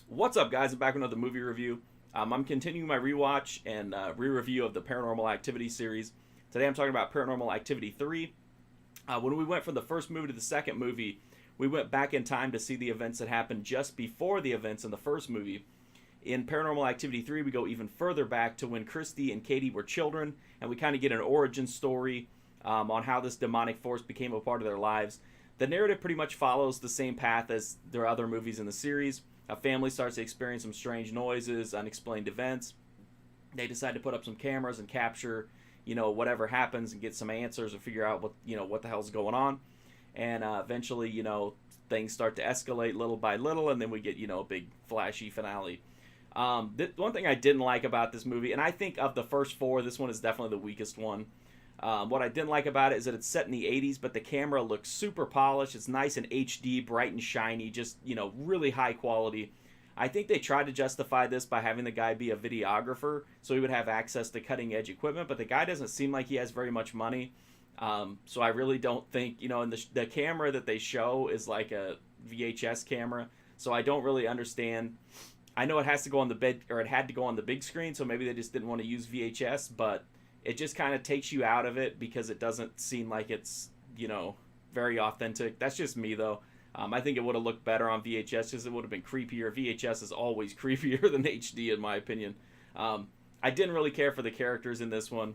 What's up, guys? I'm back with another movie review. I'm continuing my rewatch and re-review of the Paranormal Activity series. Today I'm talking about Paranormal Activity 3. When we went from the first movie to the second movie, we went back in time to see the events that happened just before the events in the first movie. In Paranormal Activity 3, we go even further back to when Christy and Katie were children, and we kind of get an origin story on how this demonic force became a part of their lives. The narrative pretty much follows the same path as their other movies in the series. A family starts to experience some strange noises, unexplained events. They decide to put up some cameras and capture, whatever happens and get some answers and figure out what the hell's going on. And eventually, things start to escalate little by little, and then we get, a big flashy finale. One thing I didn't like about this movie, and I think of the first four, this one is definitely the weakest one. What I didn't like about it is that it's set in the 80s, but the camera looks super polished. It's nice and HD, bright and shiny, just, really high quality. I think they tried to justify this by having the guy be a videographer so he would have access to cutting edge equipment, but the guy doesn't seem like he has very much money. So I really don't think, and the camera that they show is like a VHS camera, so I don't really understand. I know it has to go on the bed, or it had to go on the big screen, so maybe they just didn't want to use VHS, but it just kind of takes you out of it because it doesn't seem like it's, very authentic. That's just me, though. I think it would have looked better on VHS because it would have been creepier. VHS is always creepier than HD, in my opinion. I didn't really care for the characters in this one.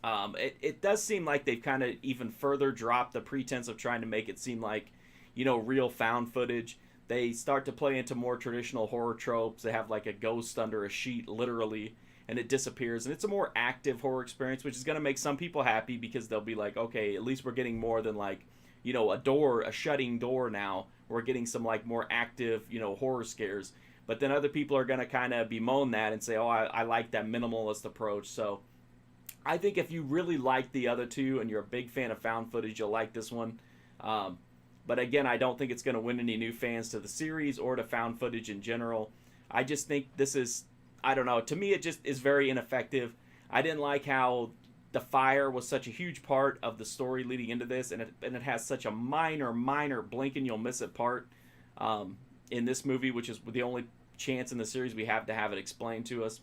It does seem like they've kind of even further dropped the pretense of trying to make it seem like, real found footage. They start to play into more traditional horror tropes. They have like a ghost under a sheet, literally, and it disappears. And it's a more active horror experience, which is going to make some people happy because they'll be like, okay, at least we're getting more than like, a shutting door now. We're getting some like more active, horror scares. But then other people are going to kind of bemoan that and say, oh, I like that minimalist approach. So I think if you really like the other two and you're a big fan of found footage, you'll like this one. But again, I don't think it's going to win any new fans to the series or to found footage in general. I just think this is, I don't know, to me it just is very ineffective. I didn't like how the fire was such a huge part of the story leading into this, and it has such a minor blink and you'll miss it part in this movie, which is the only chance in the series we have to have it explained to us.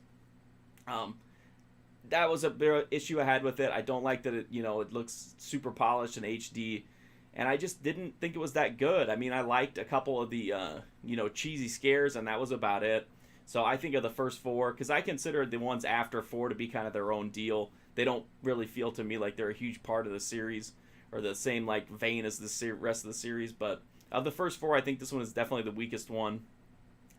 That was a big issue I had with it. I don't like that it looks super polished and HD, and I just didn't think it was that good. I mean, I liked a couple of the cheesy scares, and that was about it. So I think of the first four, because I consider the ones after four to be kind of their own deal. They don't really feel to me like they're a huge part of the series or the same like vein as the rest of the series. But of the first four, I think this one is definitely the weakest one,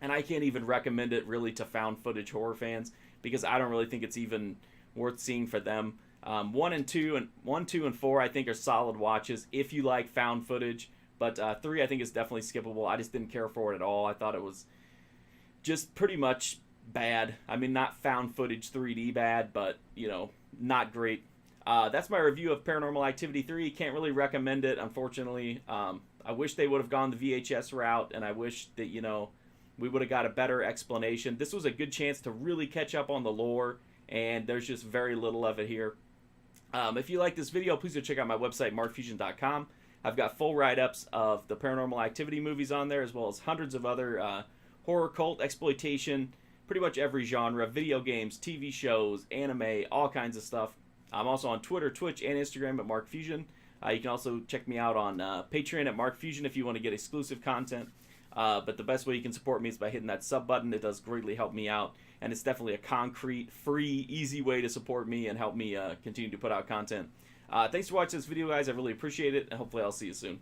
and I can't even recommend it really to found footage horror fans because I don't really think it's even worth seeing for them. 1, 2, and 4 I think are solid watches if you like found footage, but 3 I think is definitely skippable. I just didn't care for it at all. I thought it was just pretty much bad. I mean, not found footage 3D bad, but not great. That's my review of Paranormal Activity 3. Can't really recommend it, unfortunately. I wish they would have gone the VHS route, and I wish that we would have got a better explanation. This was a good chance to really catch up on the lore, and there's just very little of it here. If you like this video, please go check out my website, markfusion.com. I've got full write-ups of the Paranormal Activity movies on there, as well as hundreds of other horror, cult, exploitation, pretty much every genre, video games, TV shows, anime, all kinds of stuff. I'm also on Twitter, Twitch, and Instagram at markfusion. You can also check me out on Patreon at markfusion if you want to get exclusive content. But the best way you can support me is by hitting that sub button. It does greatly help me out, and it's definitely a concrete, free, easy way to support me and help me continue to put out content. Thanks for watching this video, guys. I really appreciate it, and hopefully I'll see you soon.